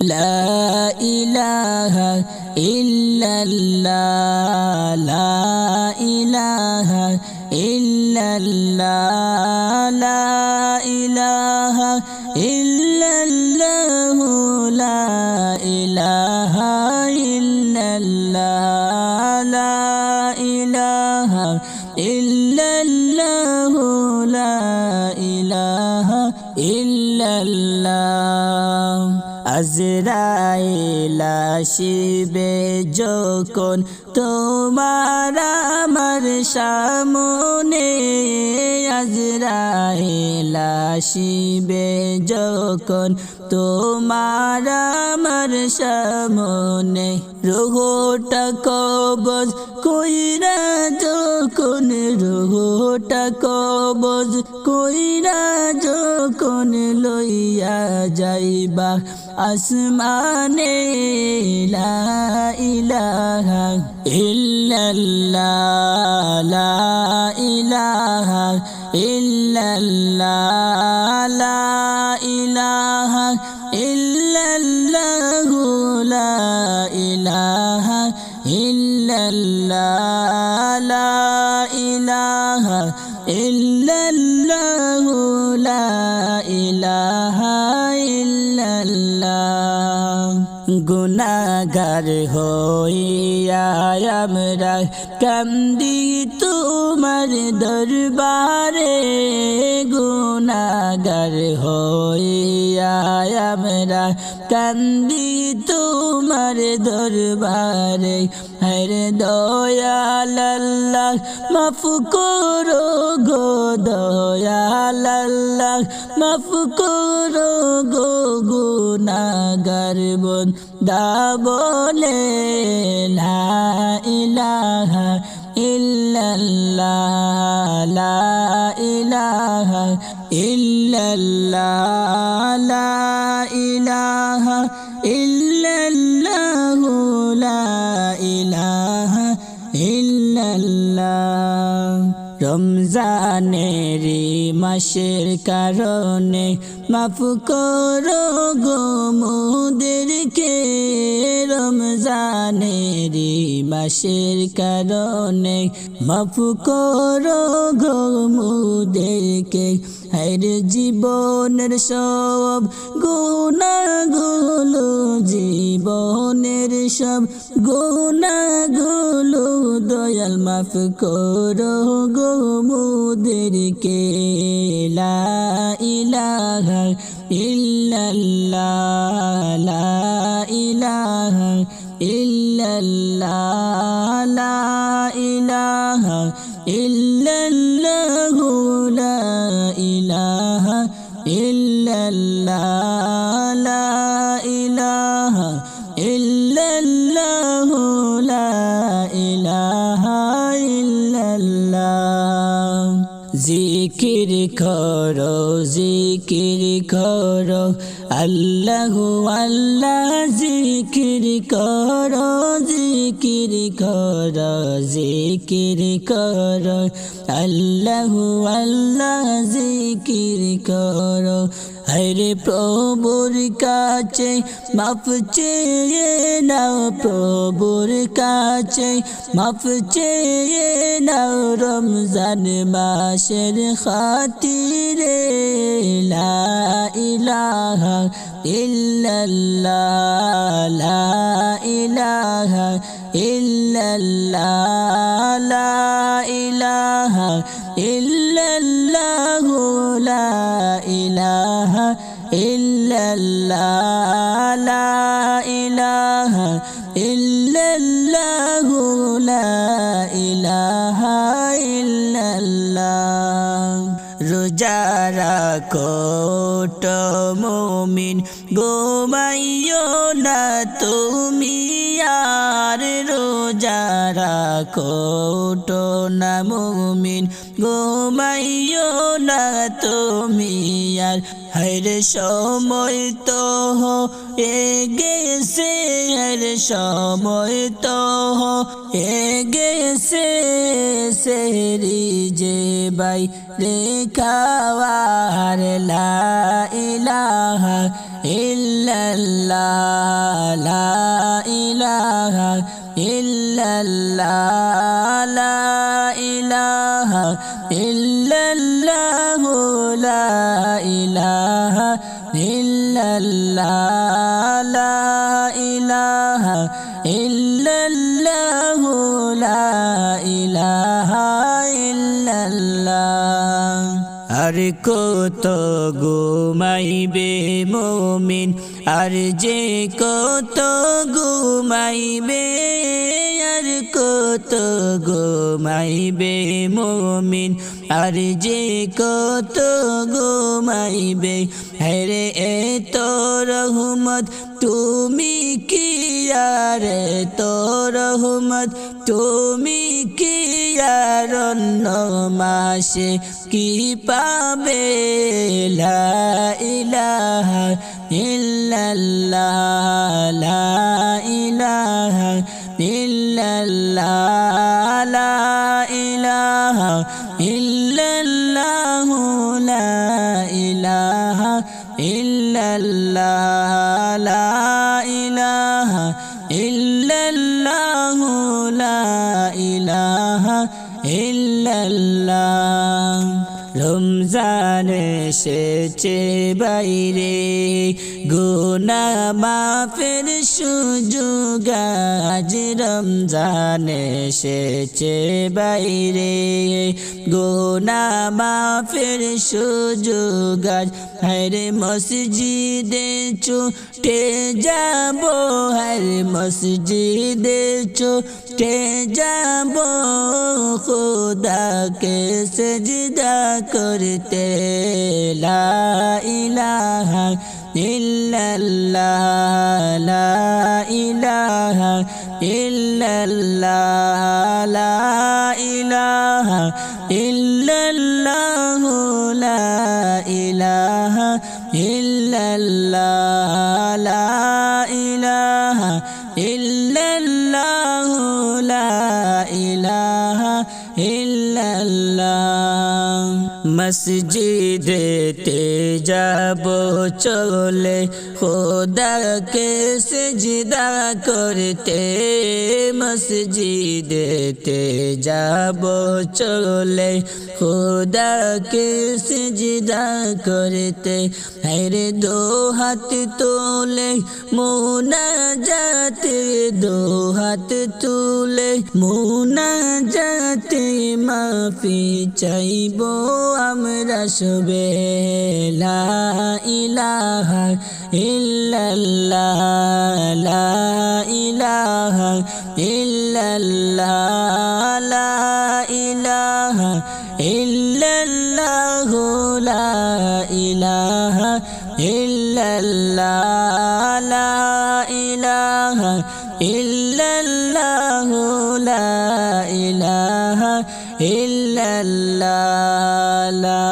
লা ইলাহা ইল্লাল্লাহ লা ইলাহা ইল্লাল্লাহ লা ইলাহা ইল্লাল্লাহ লা ইলাহা ইল্লাল্লাহ লা ইলাহা ইল্লাল্লাহ লা ইলাহা ইল্লাল্লাহ আজরাইল আসিবে যখন তোমার আমার সামনে আজরাইল আসিবে যখন তোমার আমার সামনে রুহটা কবজ কইরা যখন রুহটা কবজ কইরা যখন লইয়া যাইবা আসমানে লা ইলাহা ইল্লাল্লাহ লা ইলাহা ইল্লাল্লাহ লা ইলাহা ইল্লাল্লাহ লা ইলাহা ইল্লাল্লাহ লা ইলাহা ইল্লাল্লাহ লা ইলাহা ইল্লাল্লাহ গুনাহগার হইয়া আমরা কান্দি তোমার দরবারে গুনাহগার হইয়া আমরা কান্দি তোমার দরবারে হরে দয়াল আল্লাহ মাফ করো গো দয়াল আল্লাহ মাফ করো গো গুনাহগার বান্দা বলে লা ইলাহা ইল্লাল্লাহ লা ইলাহা ইল্লাল্লাহ লা ইলাহা ইল্লাল্লাহ লা ইলাহা ইল্লাল্লাহ রমজানেরি মাসের কারণে মাফ করো গো মোদেরকে রমজানেরি মাসের কারণে মাফ করো গো মোদেরকে হর জীবনের সব গুনাহগুলো জীবনের সব গুনাহগুলো দয়াল মাফ করো গো মোদেরকে লা ইলাহা ইল্লাল্লাহ লা ইলাহা ইল্লাল্লাহ লা ইলাহা ইল্লাল্লাহ লা ইলাহা ইল্লাল্লাহ লা ইলাহা ইল্লাল্লাহ লা ইলাহা ইল্লাল্লাহ জিকির করো আল্লাহ আল্লাহ জিকির করো আল্লাহ আল্লাহ জিকির করো হরে প্রভুর কাছে মাফ চেয়ে নাও প্রভুর কাছে মাফ চেয়ে নাও রমজান মাসের খাতিরে লা ইলাহা ইল্লাল্লাহ লা ইলাহা ইল্লাল্লাহ লা ইলাহা ইল্লাল্লাহ লা ইলাহা ইল্লাল্লাহ লা ইলাহা ইল্লাল্লাহ লা ইলাহা ইল্লাল্লাহ রোজা রাখো তো মুমিন ঘুমাইও না তুমি আর রোজা রাখো তো না মুমিন ঘুমাইও না তুমি আর হর সময় তো গেছে হর সময় তো গেছে সেহরি যে বাই রে খাওয়ার লা ইলাহা ইল্লা ইল্লাল্লাহ লা ইলাহা ইল্লাল্লাহ লা ইলাহা ইল্লাল্লাহ লা ইলাহা ইল্লাল্লাহ লা ইলাহা ইল্লাল্লাহ লা ইলাহা ইল্লাল্লাহ। আর কত ঘুমাইবে মুমিন, আর যে কত ঘুমাইবে, আর কত ঘুমাইবে মুমিন, আর যে কত ঘুমাইবে। হেরে এত রহমত তুমি কি, আর এত রহমত তুমি কি, আর অন্য মাসে কি পাবে। লা ইলাহা ইল্লাল্লাহ লা ইলাহা ইল্লাল্লাহ লা ইলাহা ইল্লাল্লাহ লা ইলাহা ইল্লাল্লাহ লা ইলাহা ইল্লাল্লাহ লা ইলাহা ইল্লাল্লাহ। রমজান এসেছে বাইরে, গুনাহ মাফের সুযোগ আজ। রমজান এসেছে বাইরে, গুনাহ মাফের সুযোগ আজ। হরে মসজিদে ছুটে যাব, হরে মসজিদে ছুটে যাব, খুদাকে সেজদা করতে। লা ইলাহা ইল্লাল্লাহ লা ইলাহা ইল্লাল্লাহ লা ইলাহা ইল্লাল্লাহ লা ইলাহা ইল্লাল্লাহ লা ইলাহা ইল্লাল্লাহ লা ইলাহা ইল্লাল্লাহ। মসজিদেতে যাব চলে, খোদাকে সিজদা করতে। মসজিদেতে যাব চলে, খোদাকে সিজদা করতে। হরে দো হাত তোলে মুনাজাতে, দো হাত তুলে মুনাজাতে, মাফি চাইবো আমরা সবে। লা ইলাহা ইল্লাল্লাহ লা ইলাহা ইল্লাল্লাহ লা ইলাহা ইল্লাল্লাহ লা ইলাহা ইল্লাল্লাহ লা ইলাহা ইল্লাল্লাহ লা ইলাহা ইল্লাল্লাহ লা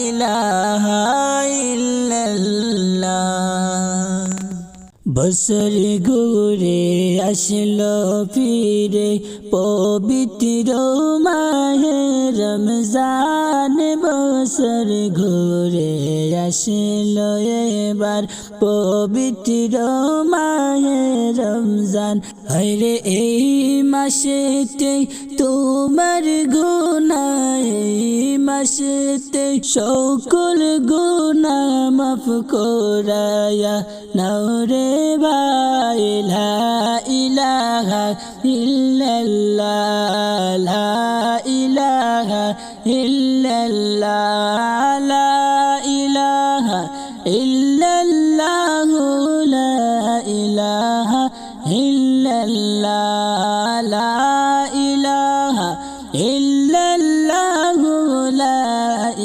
ইলাহা ইল্লাল্লাহ। বছর ঘুরে আসলো ফিরে পবিত্র মাহে রমজান, বছর ঘুরে আসলো এবার পবিত্র মাহে রমজান। হরে এই মাসেতে তোমার গুনাহ, এই মাসেতে সকল গুনাহ মাফ করায়া নাও রে ভাই। লা ইলাহা ইল্লাল্লাহ লা ইলাহা ইল্লাল্লাহ লা ইলাহা ইল্লাল্লাহ লা ইলাহা ইল্লাল্লাহ লা ইলাহা ইল্লাল্লাহ লা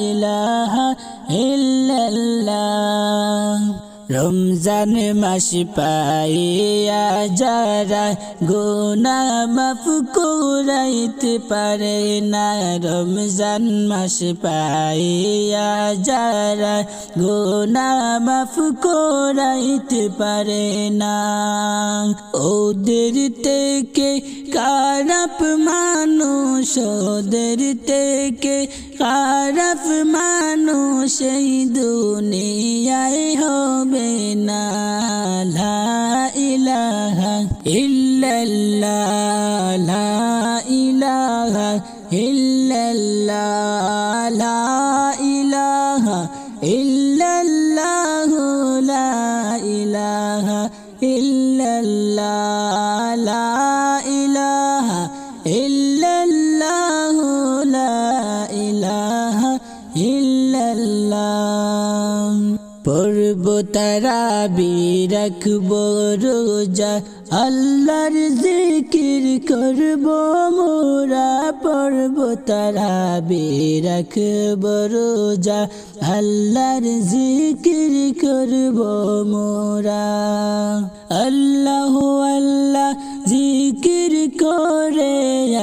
ইলাহা ইল্লাল্লাহ। রমজান মাস পাইয়া যারা গুনাহ মাফ করাইতে পারে না, রমজান মাস পাইয়া যারা গুনাহ মাফ করাইতে পারে না। ওদের থেকে খারাপ মানুষ, ওদের থেকে খারাপ মানুষ এই দুনিয়ায় হবে না লা ইলাহা ইল্লাল্লাহ লা ইলাহা ইল্লাল্লাহ লা ইলাহা ইল্লাল্লাহ লা ইলাহা ইল্লাল্লাহ লা ইলাহা ইল্লাল্লাহ লা ইলাহা ইল্লাল্লাহ পড়ব তারাবি রাখব রোজা আল্লাহর জিকির করব মোরা পড়ব তারাবি রাখব রোজা আল্লাহর জিকির করব মোরা আল্লাহ আল্লাহ জিকির করে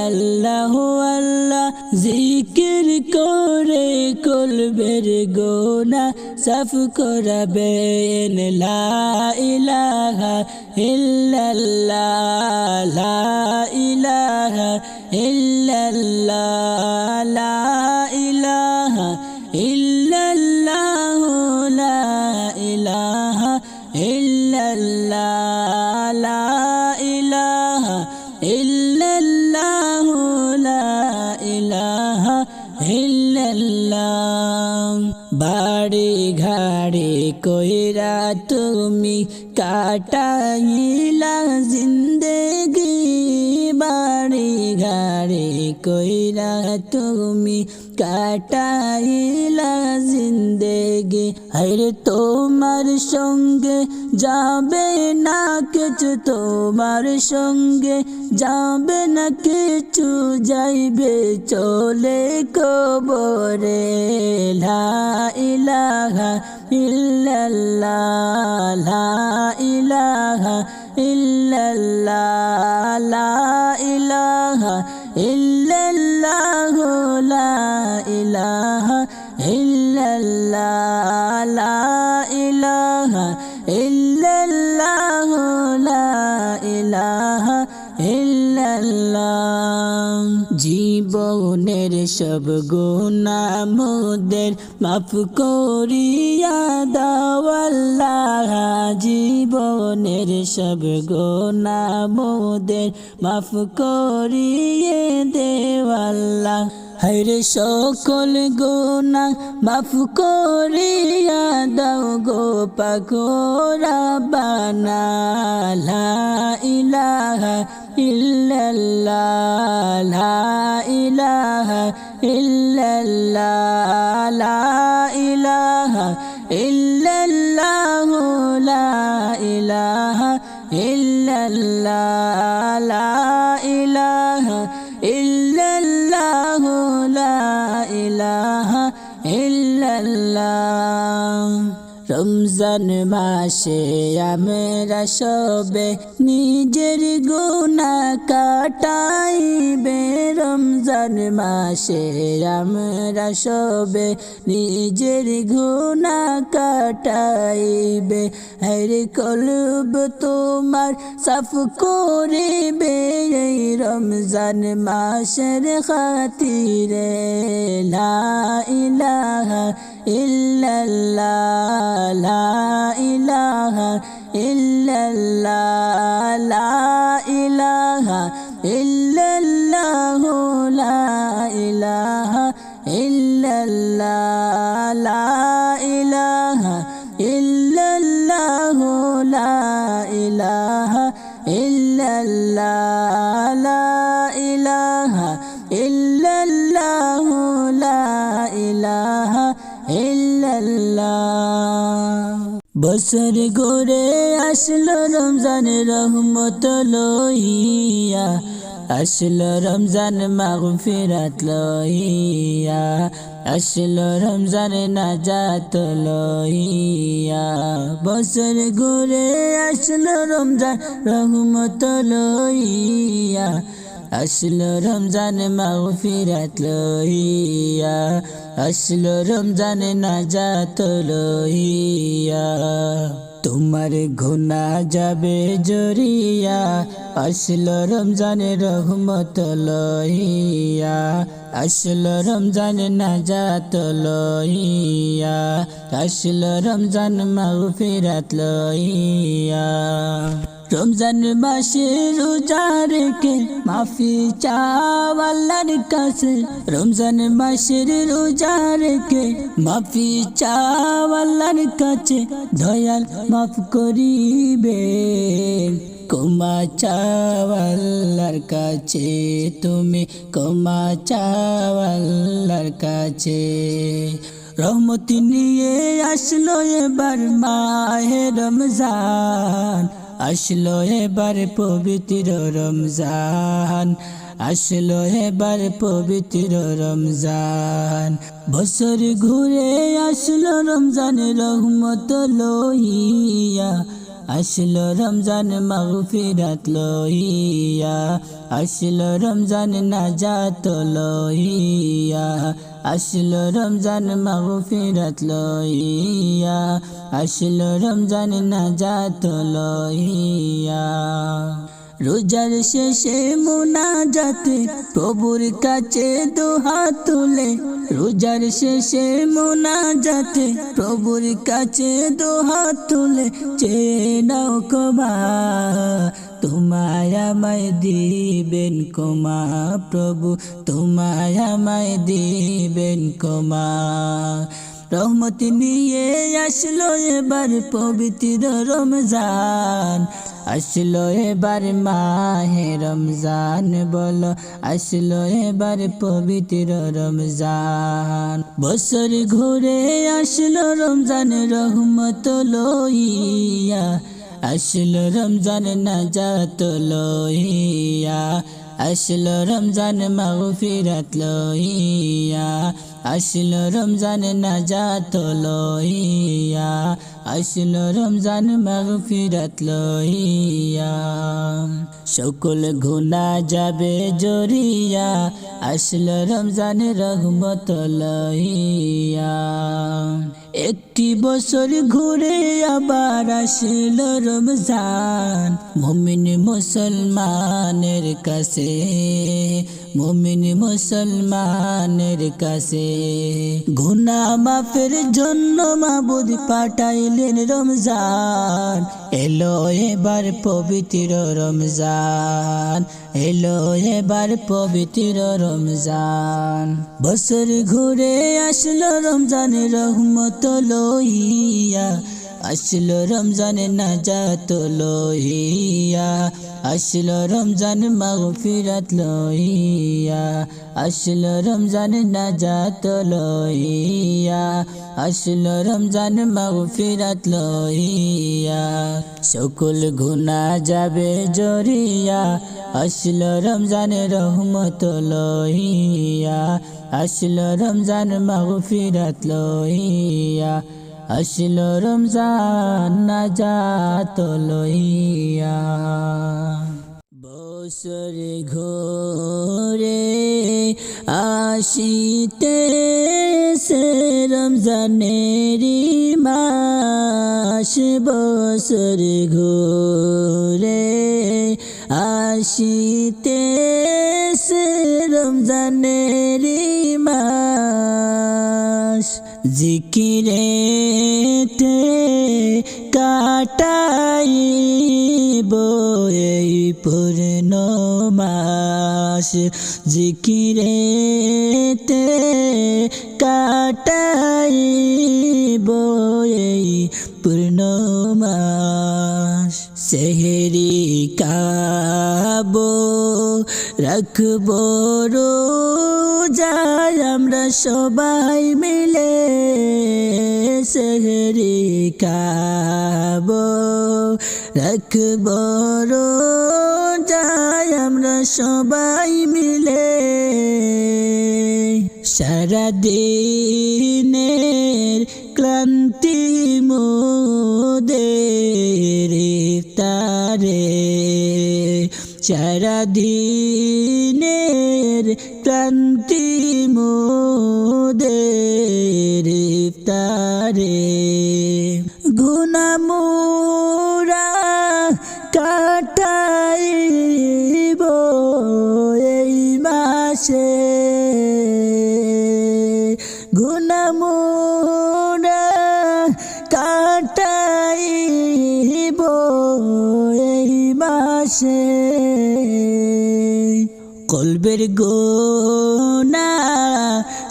আল্লাহ আল্লাহ জিকির করে কলবের গোনা সাফ করবেন লা ইলাহা ইল্লাল্লাহ লা ইলাহা ইল্লাল্লাহ লা ইলাহা ইল্লাল্লাহ লা ইলাহা ইল্লাল্লাহ লা ইলাহা ইল্লাল্লাহ লা ইলাহা ইল্লাল্লাহ বাড়ি ঘাড়ি কইরা তুমি কাটাইলা জিন্দেগি বাড়ি ঘাড়ি কইরা তুমি কাটাইলা জিন্দেগি হরে তোমার সঙ্গে যাবে না কিছু তোমার সঙ্গে যাবে না কিছু যাইবে চলে কবরে লা ইলাহা ইল্লাল্লাহ লা ইলাহা ইল্লাল্লাহ লা ইলাহা ইল্লাল্লাহ লা ইলাহা ইল্লাল্লাহ লা ইলাহা ইল্লাল্লাহ লা ইলাহা ইল্লাল্লাহ জীবনের সব গুনাহ মোদের মাফ করিয়া দাও আল্লাহ জীবনের সব গুনাহ মোদের মাফ করিয়ে দেও আল্লাহ হরে সকল গুনাহ মাফ করিয়া দাও গো পাক রব্বানা লা ইলাহা ইল্লাল্লাহ লা ইলাহা ইল্লাল্লাহ লা ইলাহা ইল্লাল্লাহ লা ইলাহা ইল্লাল্লাহ লা ইলাহা ইল্লাল্লাহ লা ইলাহা ইল্লাল্লাহ রমজান মাসে আমরা সবে নিজের গুনাহ কাটাইবে রমজান মাসে আমরা সবে নিজের গুনাহ কাটাইবে হরে কলব তোমার সাফ করিবে এই রমজান মাসের খাতিরে লা ইলাহা ইল্লাল্লাহ লা ইলাহা ইল্লাল্লাহ লা ইলাহা ইল্লাল্লাহ লা ইলাহা ইল্লাল্লাহ লা ইলাহা ইল্লাল্লাহ লা ইলাহা ইল্লাল্লাহ লা ইলাহা ইল্লাল্লাহ লা ইলাহা ইল্লাল্লাহ বছর ঘুরে আসলো রমজান রহমত লইয়া আসলো রমজান মাগফিরাত লইয়া আসলো রমজান নাজাত লইয়া বছর ঘুরে আসলো রমজান রহমত লইয়া আসলো রমজান মাগফিরাত লইয়া আসলো রমজান নাজাত লইয়া তোমার গুনাহ যাবে জরিয়া আসলো রমজানের রহমত লইয়া আসলো রমজান নাজাত লইয়া আসলো রমজান মাগফিরাত লইয়া রমজান মাসে রোজা রেখে মাফি চাও আল্লাহর কাছে রমজান মাসের রোজা রেখে মাফি চাও আল্লাহর কাছে দয়াল মাফ করিবেন ক্ষমা চাও আল্লাহর কাছে তুমি ক্ষমা চাও আল্লাহর কাছে রহমত নিয়ে আসলো এবার মাহে রমজান আসলো এবার পবিত্র রমজান আসলো এবার পবিত্র রমজান বছর ঘুরে আসলো রমজান রহমত লইয়া আসলো রমজান মাগফিরাত লইয়া আসলো রমজান নাজাত লইয়া আসলো রমজান মাগফিরাত লইয়া আসলো রমজান নাজাত লইয়া রোজার শেষে মুনাজাতে প্রভুর কাছে দুহাত তুলে রোজার শেষে মুনাজাতে প্রভুর কাছে দুহাত তুলে চেয়ে নাও ক্ষমা তোমায় আমায় দিবেন ক্ষমা প্রভু তোমায় আমায় দিবেন ক্ষমা রহমত নিয়ে আসলো এবার পবিত্র রমজান আসলো এবার মাহে রমজান বলো আসলো এবার পবিত্র রমজান বছর ঘুরে আসলো রমজান রহমত লইয়া আসলো রমজান নাজাত লইয়া আসলো রমজান মাগফিরাত লইয়া আসলো রমজান নাজাত লইয়া আসলো রমজান মাগফিরাত লইয়া সকল গুনাহ যাবে জরিয়া আসলো রমজান রহমত লইয়া একটি বছর ঘুরে আবার আসলো রমজান মুমিন মুসলমানের কাছে মুমিন মুসলমানের কাছে গুনাহ মাফের জন্য মাবুদ পাঠাইলেন রমজান এলো এবার পবিত্র রমজান এলো এবার পবিত্র রমজান বছর ঘুরে আসলো রমজান রহমত লইয়া আসলো রমজান নাজাত লইয়া আসলো রমজান মাগফিরাত লইয়া আসলো রমজান নাজাত লইয়া আসলো রমজান মাগফিরাত লইয়া সকল গুনাহ যাবে জরিয়া আসলো রমজান রহমত লইয়া আসলো রমজান মাগফিরাত লইয়া আসলো রমজান নাজাত লইয়া বছর ঘুরে আসিতেছে রমজানেরি মাস বছর ঘুরে আসিতেছে রমজানেরি মাস জিকিরেতে কাটাইব এই পূর্ণ মাস জিকিরেতে কাটাইব এই পূর্ণ মাস সেহরি খাবো রাখবো রোজা আমরা সবাই মিলে সেহরি খাবো রাখবো রোজা আমরা সবাই মিলে সারাদিনের ক্লান্তি মোদের ইফতারে সারাদিনের ক্লান্তি মোদের ইফতারে গুনাহ মাসে কলবের গোনা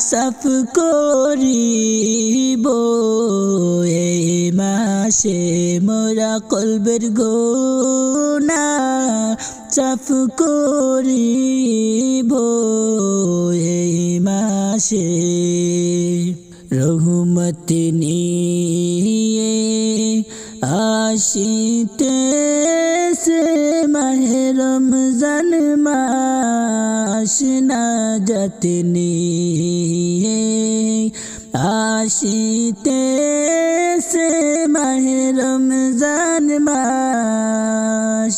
সাফ করিব এই মাসে মোরা কলবের গোনা সাফ করিব এই মাসে রহমত নিয়ে আসিতেছে মাহে রমজান মাস নাজাত নিয়ে আসিতেছে মাহে রমজান মাস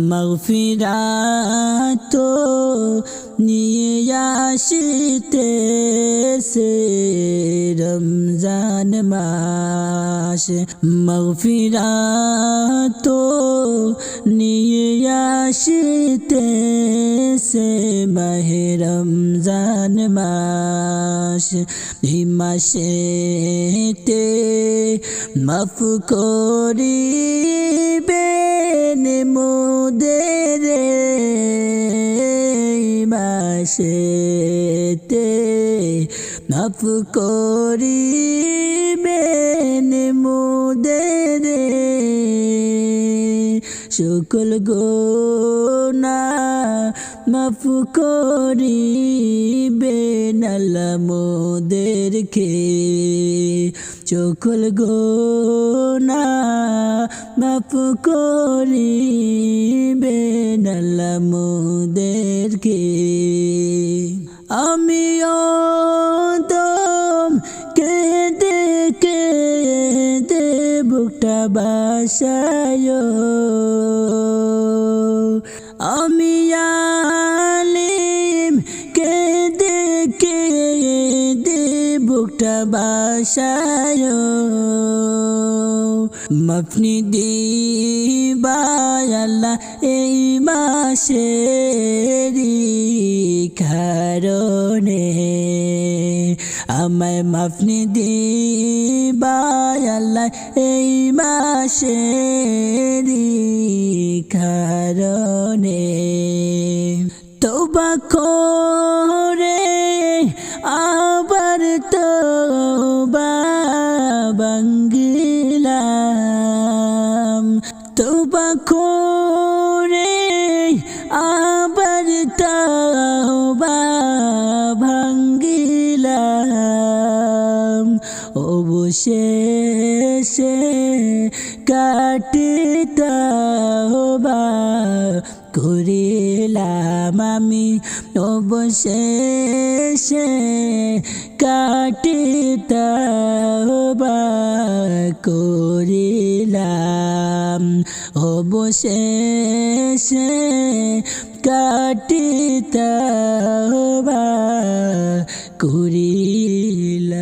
মাগফিরাত নিয়ে আসিতেছে রমজান মাস মাগফিরাত নিয়ে আসিতেছে মাহে রমজান মাস এই মাসেতে মাফ করিবেন মোদের মাসেতে মাফ করিবেন মোদের সকল গোনা মাফ করিবেন আল্লাহ মোদেরকে সকল গোনা মাফ করিবেন আল্লাহ মোদেরকে আমিও দম কেঁদে কেঁদে বুকটা বাসায় আমি আলিম কেঁদে কেঁদে বুকটা বাসায় মাফনি দিবায় আল্লাহ এই মাসেরই কারণে আমায় মাফনি দিবায় আল্লাহ এই মাসেরই কারণে তওবা করে আবার তওবা ভাঙিলাম তওবা করে আবার তওবা ভাঙিলাম অবশেষে কাটে তওবা করিলাম আমি অবশেষে কাটে তওবা করিলাম অবশেষে কাটে তওবা করিলাম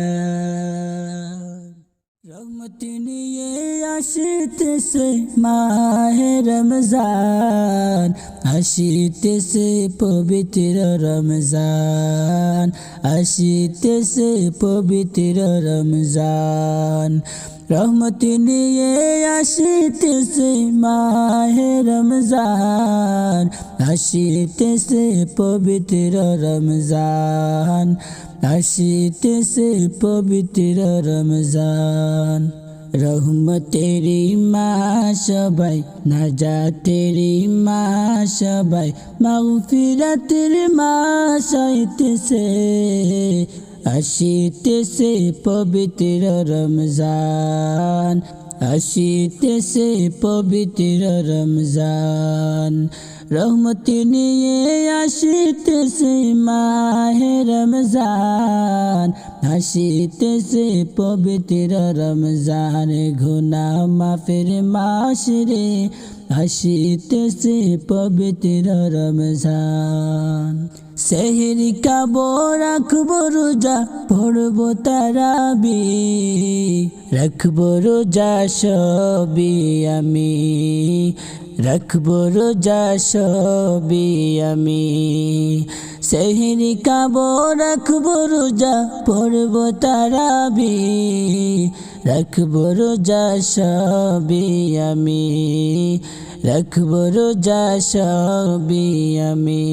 রহমত নিয়ে আসিতেছে মাহে রমজান আসিতেছে পবিত্র রমজান আসিতেছে পবিত্র রমজান রহমত নিয়ে আসিতেছে মাহে রমজান আসিতেছে পবিত্র রমজান আসিতেছে পবিত্র রমজান রহমতেরি মাস সবাই নাজাতেরি মাস সবাই মাগফিরাতের মাস আইতেছে আসিতেছে পবিত্র রমজান আসিতেছে পবিত্র রমজান রহমত নিয়ে আসিতেছে মাহে রমজান আসিতেছে পবিত্র রমজান গুনাহ মাফের মাস রে আসিতেছে পবিত্র রমজান সেহরি খাবো রাখবো রোজা পড়বো তারাবি রাখবো রোজা সবই আমি রাখবো রোজা সবই আমি সেহরি খাবো রাখবো রোজা পড়বো তারাবি রাখবো রোজা সবই আমি রাখবো রোজা সবই আমি।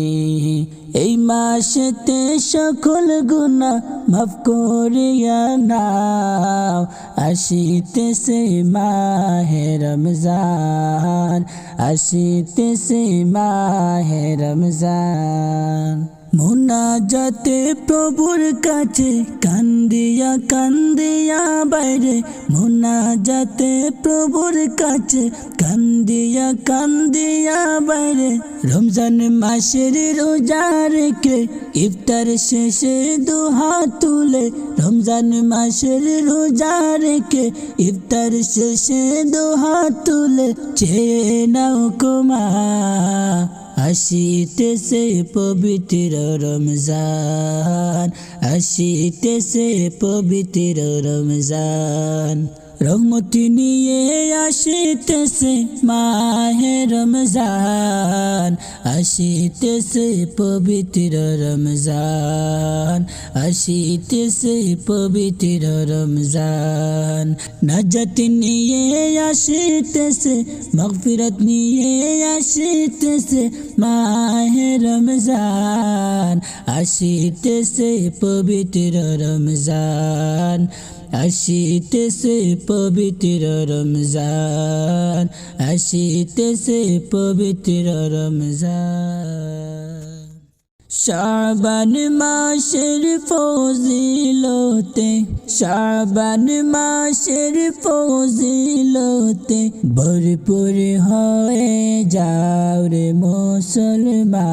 এই মাসেতে সকল গুনাহ মাফ করিয়া নাও, আসিতেছে মাহে রমজান, আসিতেছে মাহে রমজান। মোনাজাতে প্রভুর কাছে কান্দিয়া কান্দিয়া বাইরে, মোনাজাতে প্রভুর কাছে কান্দিয়া কান্দিয়া বাইরে। রমজান মাসের রোজা রেখে ইফতার শেষে দুহাত তুলে, রমজান মাসের রোজা রেখে ইফতার শেষে দুহাত তুলে চেয়ে নাও ক্ষমা, আসিতেছে পবিত্র রমজান, আসিতেছে পবিত্র রমজান। রহমত নিয়ে আসিতেছে মাহে রমজান, আসিতেছে পবিত্র রমজান, আসিতেছে পবিত্র রমজান। নাজাত নিয়ে আসিতেছে, মাগফিরাত নিয়ে আসিতেছে মাহে রমজান, আসিতেছে পবিত্র রমজান, আসিতেছে পবিত্র রমজান, আসিতেছে পবিত্র রমজান। শাবান মাসের ফজিলতে, শাবান মাসের ফজিলতে ভরপুর হয়ে যাও রে মুসলমান।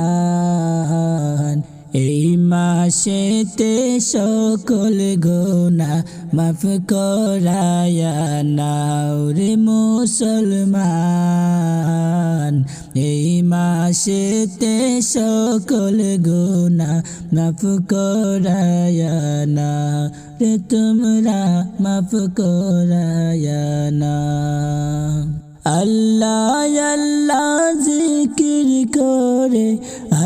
এই মাসেতে সকল গুনাহ মাফ করায়া নাও রে মুসলমান। এই মাসেতে সকল গুনাহ মাফ করায়া নাও রে তোমরা, মাফ করায়া নাও। আল্লাহ আল্লাহ জিকির করে,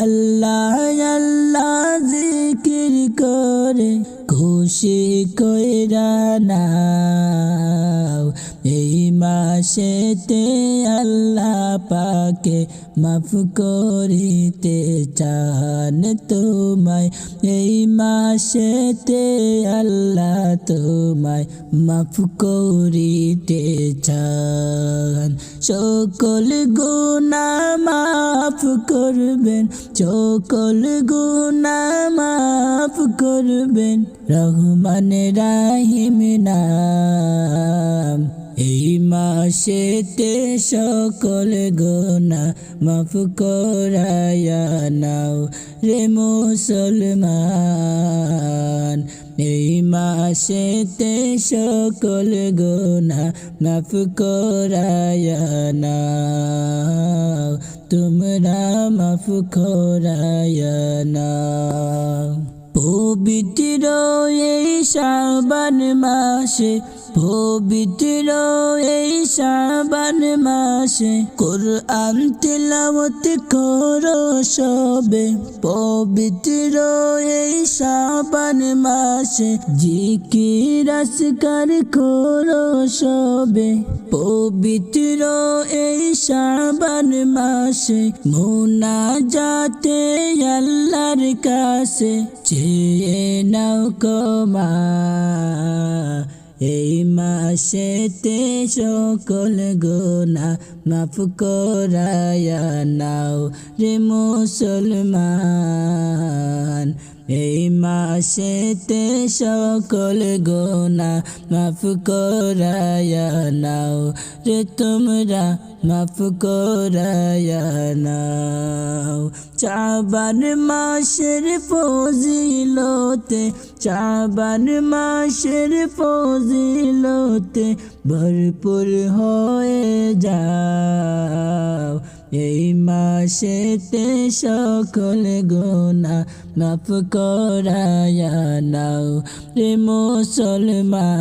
আল্লাহ আল্লাহ জিকির করে খুশি কইরা নাও। এই মাসেতে আল্লাহ পাকে মাফ করিতে চান তোমায়, এই মাসেতে আল্লাহ তোমায় মাফ করিতে চান। সকল গুনাহ মাফ করবেন, সকল গুনাহ মাফ করবেন, রহমান রাহিম নাম। এই মাসেতে সকল গুনাহ মাফ করায়া নাও রে মুসলমান। এই মাসেতে সকল গুনাহ মাফ করায়া নাও, তোমরা মাফ করায়া নাও। পবিত্র এই শাবান মাসে, পবিত্র এই শাবান মাসে কুরআন তিলাওয়াত করো সবে। পবিত্র এই শাবান মাসে জিকির আজকার করো সবে। পবিত্র এই শাবান মাসে মুনাজাতে আল্লাহর কাছে চেয়ে নাও ক্ষমা। এই মাসেতে সকল গুনাহ মাফ করায়া নাও রে মুসলমান। এই মাসেতে সকল গুনাহ মাফ করায়া নাও রে তোমরা, মাফ করায়া নাও। শাবান মাসের ফজিলতে, শাবান মাসের ফজিলতে ভরপুর হয়ে যাও। এই মাসেতে সকল গুনাহ মাফ করায়া নাও রে মুসলমান।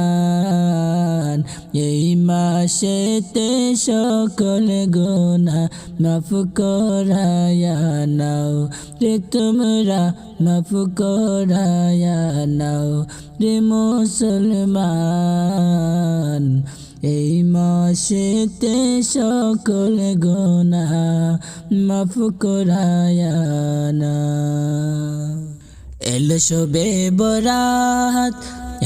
এই মাসেতে সকল গুনাহ মাফ করায়া নাও রে তোমরা, মাফ করায়া নাও রে মুসলমান। এই মাসেতে সকল গুনাহ মাফ করায়া নাও। এলো শবে বরাত,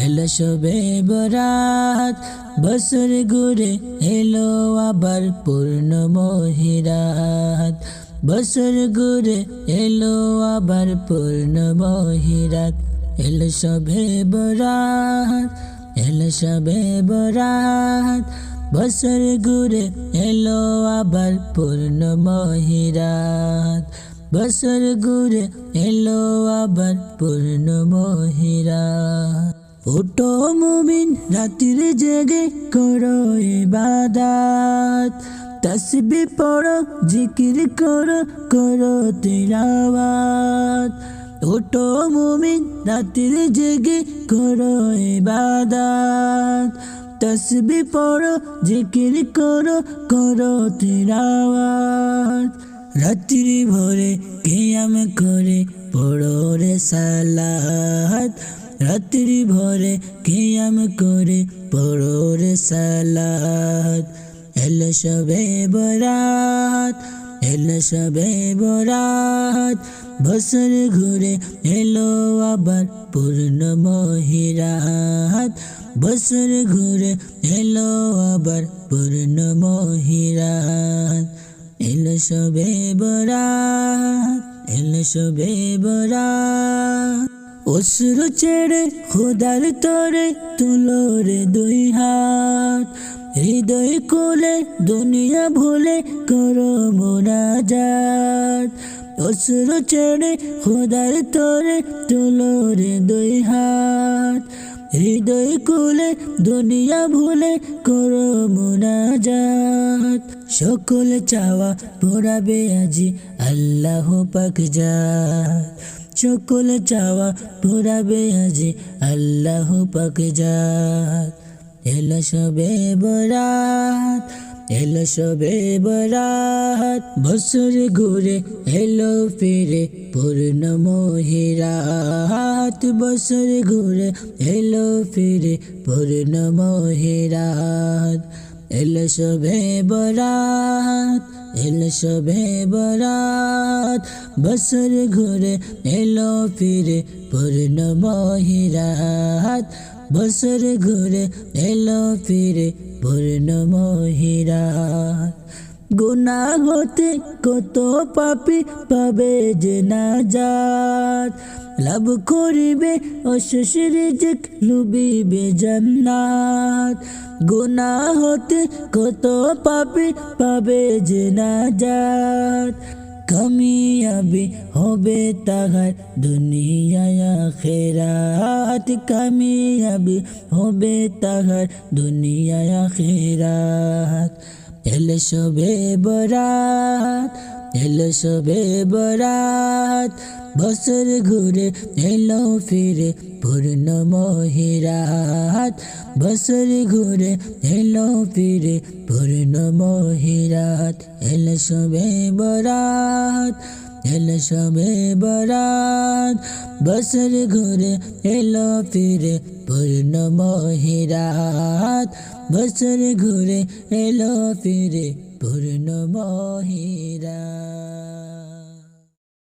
এলো শবে বরাত, বছর ঘুরে এলো আবার পূর্ণ মহিরাত, বছর ঘুরে এলো আবার পূর্ণ মহিরাত। এলো শবে বরাত, এলো শবে বরাত, বছর ঘুরে এলো আবার পূর্ণ মহিরাত, বছর ঘুরে এলো আবার পূর্ণ মহিরাত। ওঠো মুমিন রাতের জেগে করো ইবাদত, তাসবিহ পড়ো জিকির করো, করো তিলাওয়াত। ওঠো মুমিন রাতের জেগে করো ইবাদত, তাসবিহ পড়ো জিকির করো, করো তিলাওয়াত। রাত্রি ভোরে কিয়াম করে পড়ো রে সালাত, রাত্রি ভোরে কিয়াম করে পড়ো রে সালাত। এলো শবে বরাত, এলো শবে বরাত, বছর ঘুরে এলো আবার পূর্ণ মহিরাত, বছর ঘুরে এলো আবার পূর্ণ মহিরাত। এলো শবে বরাত, এলো শবে বরাত, অশ্রু ছেড়ে খোদার তরে তুলো রে দুই হাত, হৃদয় কোলে দুনিয়া ভুলে করো মোনাজাত। অশ্রু ছেড়ে খোদার তরে তুলো রে দুই হাত, হৃদয় কোলে দুনিয়া ভুলে করো মোনাজাত। সকল চাওয়া পুরাবে আজি আল্লাহ পাক জাত, সকল চাওয়া পুরাবে আজি আল্লাহ পাক জাত। এলো শবে বরাত, এলো শবে বরাত, বছর ঘুরে এলো ফিরে পূর্ণ মহিরাত, বছর ঘুরে এলো ফিরে পূর্ণ মহিরাত। এলো শবে বরাত, এলো শবে বরাত, বছর ঘুরে এলো ফিরে পূর্ণ মহিরাত, বছর ঘুরে এলো ফিরে পূর্ণ মহিরাত। গুনাহ হতে কত পাপী পাবে যে নাজাত, লাভ করিবে অশেষ রিজিক লুবিবে জান্নাত। গুনাহ হতে কত পাপী পাবে যে নাজাত, কামিয়াবি হবে তাহার দুনিয়ায় আখিরাত, কামিয়াবি হবে তাহার দুনিয়ায় আখিরাত। এলো শবে বরাত, এলো শবে বরাত, বছর ঘুরে এলো ফিরে পূর্ণ মহিরাত, বছর ঘুরে এলো ফিরে পূর্ণ মহিরাত। এলো শবে বরাত, এলো শবে বরাত, বছর ঘুরে এলো ফিরে পূর্ণ মহিরাত, বছর ঘুরে এলো ফিরে পূর্ণ মহিরাত।